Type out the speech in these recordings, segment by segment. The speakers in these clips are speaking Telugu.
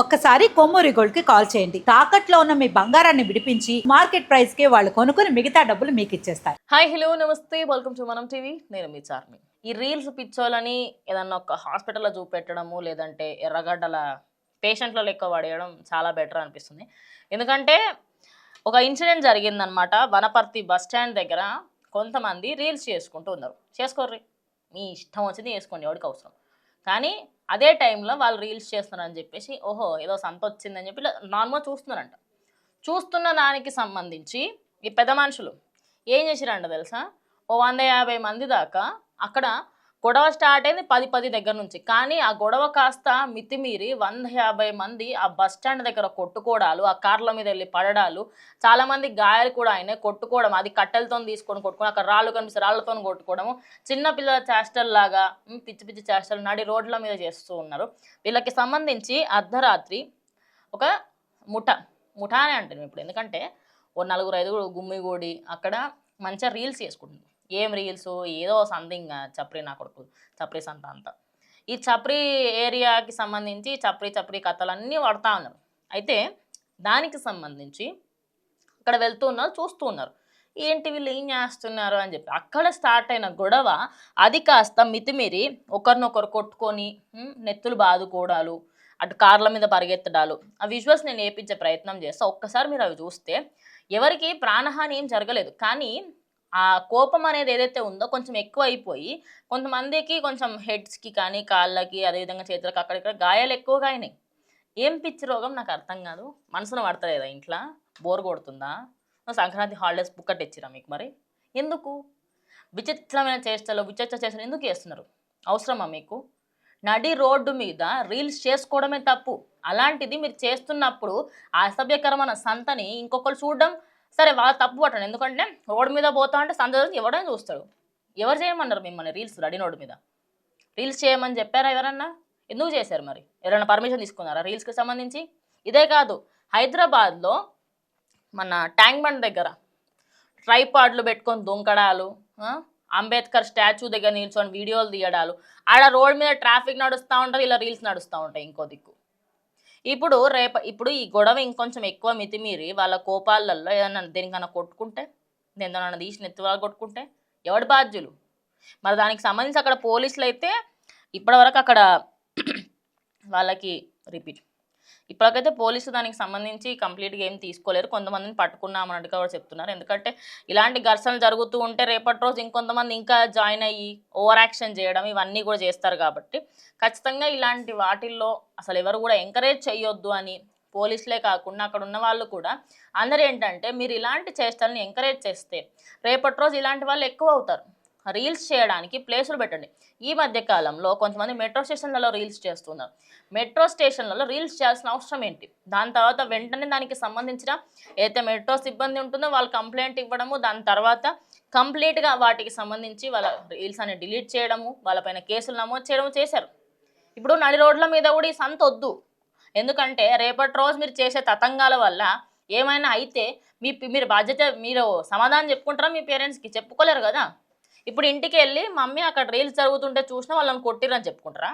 ఒక్కసారి కొమ్మూరి గోల్డ్ కి కాల్ చేయండి. తాకట్లో ఉన్న మీ బంగారాన్ని విడిపించి మార్కెట్ ప్రైస్ కి వాళ్ళు కొనుక్కుని మిగతా డబ్బులు మీకు ఇచ్చేస్తారు. హాయ్ హలో నమస్తే వెల్కమ్ టు మనం టీవీ. నేను మీ చార్మి. ఈ రీల్స్ పిచ్చోలని ఏదన్నా ఒక హాస్పిటల్లో చూపెట్టడము లేదంటే ఎర్రగడ్డల పేషెంట్ల లెక్క పడేయడం చాలా బెటర్ అనిపిస్తుంది. ఎందుకంటే ఒక ఇన్సిడెంట్ జరిగిందనమాట. వనపర్తి బస్ స్టాండ్ దగ్గర కొంతమంది రీల్స్ చేసుకుంటూ ఉన్నారు. చేసుకోర్రి, మీ ఇష్టం వచ్చింది చేసుకోండి, ఎవరికి అవసరం. కానీ అదే టైంలో వాళ్ళు రీల్స్ చేస్తున్నారని చెప్పేసి ఓహో ఏదో సంత వచ్చిందని చెప్పి నార్మల్ చూస్తున్నారంట. చూస్తున్న దానికి సంబంధించి ఈ పెద్ద మనుషులు ఏం చేసిరంట తెలుసా? ఓ 150 మంది దాకా అక్కడ గొడవ స్టార్ట్ అయింది 10 దగ్గర నుంచి. కానీ ఆ గొడవ కాస్త మితిమీరి 150 మంది ఆ బస్ స్టాండ్ దగ్గర కొట్టుకోవడాలు, ఆ కార్ల మీద వెళ్ళి పడడాలు, చాలామంది గాయాలు కూడా అయినాయి. కొట్టుకోవడం, అది కట్టెలతో తీసుకొని కొట్టుకోవడం, అక్కడ రాళ్ళు కనిపిస్తే రాళ్లతో కొట్టుకోవడము, చిన్న పిల్లల చేష్టల్లాగా పిచ్చి పిచ్చి చేష్టలు నడి రోడ్ల మీద చేస్తూ ఉన్నారు. వీళ్ళకి సంబంధించి అర్ధరాత్రి ఒక ముఠానే అంటాను ఇప్పుడు. ఎందుకంటే ఓ 4-5 గుమ్మిగూడి అక్కడ మంచిగా రీల్స్ చేసుకుంటుంది. ఏం రీల్స్, ఏదో సంథింగ్ చప్రి నా కొడుకు చప్రి సంత అంతా ఈ చప్రి ఏరియాకి సంబంధించి చప్రి కథలన్నీ పడతా ఉన్నారు. అయితే దానికి సంబంధించి అక్కడ వెళ్తూ ఉన్నారు, చూస్తూ ఉన్నారు. ఏంటి వీళ్ళు ఏం చేస్తున్నారు అని చెప్పి అక్కడ స్టార్ట్ అయిన గొడవ అది కాస్త మితిమీరి ఒకరినొకరు కొట్టుకొని నెత్తులు బాదుకోవడాలు, అటు కార్ల మీద పరిగెత్తడాలు, ఆ విజువల్స్ నేను వేయించే ప్రయత్నం చేస్తా. ఒక్కసారి మీరు అవి చూస్తే ఎవరికి ప్రాణహాని ఏం జరగలేదు. కానీ ఆ కోపం అనేది ఏదైతే ఉందో కొంచెం ఎక్కువ అయిపోయి కొంతమందికి కొంచెం హెడ్స్కి కానీ కాళ్ళకి అదేవిధంగా చేతులకు అక్కడిక్కడ గాయాలు ఎక్కువగా అయినాయి. ఏం పిచ్చి రోగం నాకు అర్థం కాదు. మనసును పడతలేదా? ఇంట్లో బోర్ కొడుతుందా? సంక్రాంతి హాలిడేస్ బుక్కట్ ఇచ్చిరా మీకు? మరి ఎందుకు విచిత్రమైన చేష్టలు ఎందుకు చేస్తున్నారు? అవసరమా మీకు? నడి రోడ్డు మీద రీల్స్ చేసుకోవడమే తప్పు. అలాంటిది మీరు చేస్తున్నప్పుడు ఆ అసభ్యకరమైన సంతని ఇంకొకరు చూడడం సరే, వాళ్ళు తప్పు పట్టండి. ఎందుకంటే రోడ్డు మీద పోతా అంటే సంత ఎవడైనా చూస్తాడు. ఎవరు చేయమన్నారు మిమ్మల్ని రీల్స్? నడి రోడ్డు మీద రీల్స్ చేయమని చెప్పారా ఎవరన్నా? ఎందుకు చేశారు? మరి ఎవరైనా పర్మిషన్ తీసుకున్నారా రీల్స్కి సంబంధించి? ఇదే కాదు, హైదరాబాద్లో మన ట్యాంక్ బండ్ దగ్గర ట్రైపాడ్లు పెట్టుకొని దొంకడాలు, అంబేద్కర్ స్టాచ్యూ దగ్గర నిల్చొని వీడియోలు తీయడాలు, ఆడ రోడ్ మీద ట్రాఫిక్ నడుస్తూ ఉంటుంది, ఇలా రీల్స్ నడుస్తూ ఉంటాయి ఇంకో దిక్కు. ఇప్పుడు ఈ గొడవ ఇంకొంచెం ఎక్కువ మితిమీరి వాళ్ళ కోపాలలో ఏదన్నా దేనికన్నా కొట్టుకుంటే, దేనికన్నా తీసి నెత్తివాళ్ళు కొట్టుకుంటే ఎవడి బాధ్యులు? మరి దానికి సంబంధించి అక్కడ పోలీసులు అయితే ఇప్పటివరకు అక్కడ వాళ్ళకి ఇప్పటికైతే పోలీసులు దానికి సంబంధించి కంప్లీట్గా ఏం తీసుకోలేరు. కొంతమందిని పట్టుకున్నామన్నట్టుగా కూడా చెప్తున్నారు. ఎందుకంటే ఇలాంటి ఘర్షణలు జరుగుతూ ఉంటే రేపటి రోజు ఇంకొంతమంది ఇంకా జాయిన్ అయ్యి ఓవర్ యాక్షన్ చేయడం ఇవన్నీ కూడా చేస్తారు. కాబట్టి ఖచ్చితంగా ఇలాంటి వాటిల్లో అసలు ఎవరు కూడా ఎంకరేజ్ చేయొద్దు అని పోలీసులే కాకుండా అక్కడ ఉన్న వాళ్ళు కూడా అందరూ ఏంటంటే, మీరు ఇలాంటి చేష్టల్ని ఎంకరేజ్ చేస్తే రేపటి రోజు ఇలాంటి వాళ్ళు ఎక్కువ అవుతారు. రీల్స్ చేయడానికి ప్లేసులు పెట్టండి. ఈ మధ్య కాలంలో కొంతమంది మెట్రో స్టేషన్లలో రీల్స్ చేస్తున్నారు. మెట్రో స్టేషన్లలో రీల్స్ చేయాల్సిన అవసరం ఏంటి? దాని తర్వాత వెంటనే దానికి సంబంధించిన ఏదైతే మెట్రో సిబ్బంది ఉంటుందో వాళ్ళు కంప్లైంట్ ఇవ్వడము, దాని తర్వాత కంప్లీట్గా వాటికి సంబంధించి వాళ్ళ రీల్స్ అని డిలీట్ చేయడము, వాళ్ళపైన కేసులు నమోదు చేయడము చేశారు. ఇప్పుడు నడి రోడ్ల మీద కూడా ఈ సంత వద్దు. ఎందుకంటే రేపటి రోజు మీరు చేసే తతంగాల వల్ల ఏమైనా అయితే మీరు మీరు సమాధానం చెప్పుకుంటారా? మీ పేరెంట్స్కి చెప్పుకోలేరు కదా. ఇప్పుడు ఇంటికి వెళ్ళి మమ్మీ అక్కడ రీల్స్ జరుగుతుంటే చూసినా వాళ్ళని కొట్టిరని చెప్పుకుంటారా?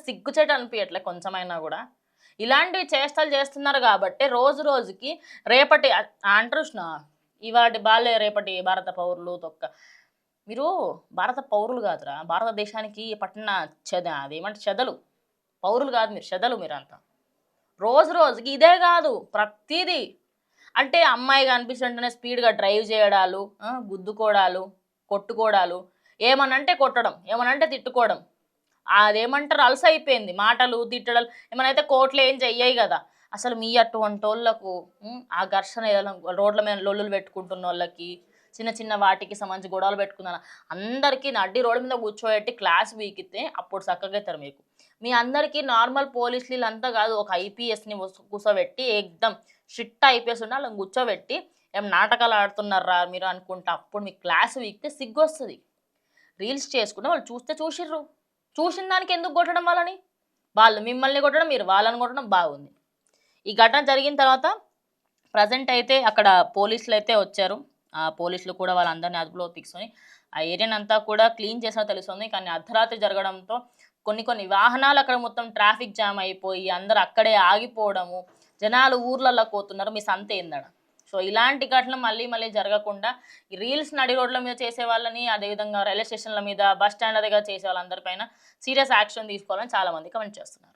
సిగ్గుచేట అనిపించట్లే కొంచెమైనా కూడా. ఇలాంటివి చేష్టలు చేస్తున్నారు కాబట్టి రోజు రోజుకి రేపటి అంటారు ఇవాటి బాలే రేపటి భారత పౌరులు తొక్క. మీరు భారత పౌరులు కాదురా, భారతదేశానికి పట్టిన అదేమంటే చెదలు. పౌరులు కాదు మీరు, చెదలు మీరంతా. రోజు రోజుకి ఇదే కాదు ప్రతిదీ. అంటే అమ్మాయి కనిపిస్తుంటేనే స్పీడ్గా డ్రైవ్ చేయడాలు, గుద్దుకోవడాలు, కొట్టుకోవడాలు, ఏమనంటే కొట్టడం, ఏమనంటే తిట్టుకోవడం. అదేమంటారు అలసైపోయింది మాటలు తిట్టడాలు. ఏమనైతే కోర్టులు ఏం చెయ్యాయి కదా. అసలు మీ అటువంటి వాళ్ళకు ఆ ఘర్షణ ఏదైనా రోడ్ల మీద లొల్లులు పెట్టుకుంటున్న వాళ్ళకి, చిన్న చిన్న వాటికి సంబంధించి గొడవలు పెట్టుకున్నాను అందరికీ నడ్డి రోడ్డు మీద కూర్చోబెట్టి క్లాస్ వీకితే అప్పుడు చక్కగా అవుతారు మీకు. మీ అందరికీ నార్మల్ పోలీసులు వీళ్ళంతా కాదు, ఒక ఐపీఎస్ని కూర్చోబెట్టి ఎగ్దమ్ స్ట్రిక్ట్ ఐపీఎస్ ఉన్న వాళ్ళని కూర్చోబెట్టి ఏం నాటకాలు ఆడుతున్నారా మీరు అనుకుంటా అప్పుడు మీకు క్లాస్ వీక్తే సిగ్గు వస్తుంది. రీల్స్ చేసుకుంటే వాళ్ళు చూసిర్రు, చూసిన దానికి ఎందుకు కొట్టడం వాళ్ళని? వాళ్ళు మిమ్మల్ని కొట్టడం, మీరు వాళ్ళని కొట్టడం బాగుంది. ఈ ఘటన జరిగిన తర్వాత ప్రజెంట్ అయితే అక్కడ పోలీసులు అయితే వచ్చారు. ఆ పోలీసులు కూడా వాళ్ళందరినీ అదుపులో తీసుకొని ఆ ఏరియాని అంతా కూడా క్లీన్ చేసినా తెలుస్తుంది. కానీ అర్ధరాత్రి జరగడంతో కొన్ని వాహనాలు అక్కడ మొత్తం ట్రాఫిక్ జామ్ అయిపోయి అందరూ అక్కడే ఆగిపోవడము, జనాలు ఊర్లలోకి పోతున్నారు. మీ సంత ఏందడ? సో ఇలాంటి ఘటనలు మళ్ళీ మళ్ళీ జరగకుండా ఈ రీల్స్ నడి రోడ్ల మీద చేసే వాళ్ళని, అదేవిధంగా రైల్వే స్టేషన్ల మీద, బస్ స్టాండ్ల దగ్గర చేసే వాళ్ళందరిపైన సీరియస్ యాక్షన్ తీసుకోవాలని చాలా మంది కమెంట్ చేస్తున్నారు.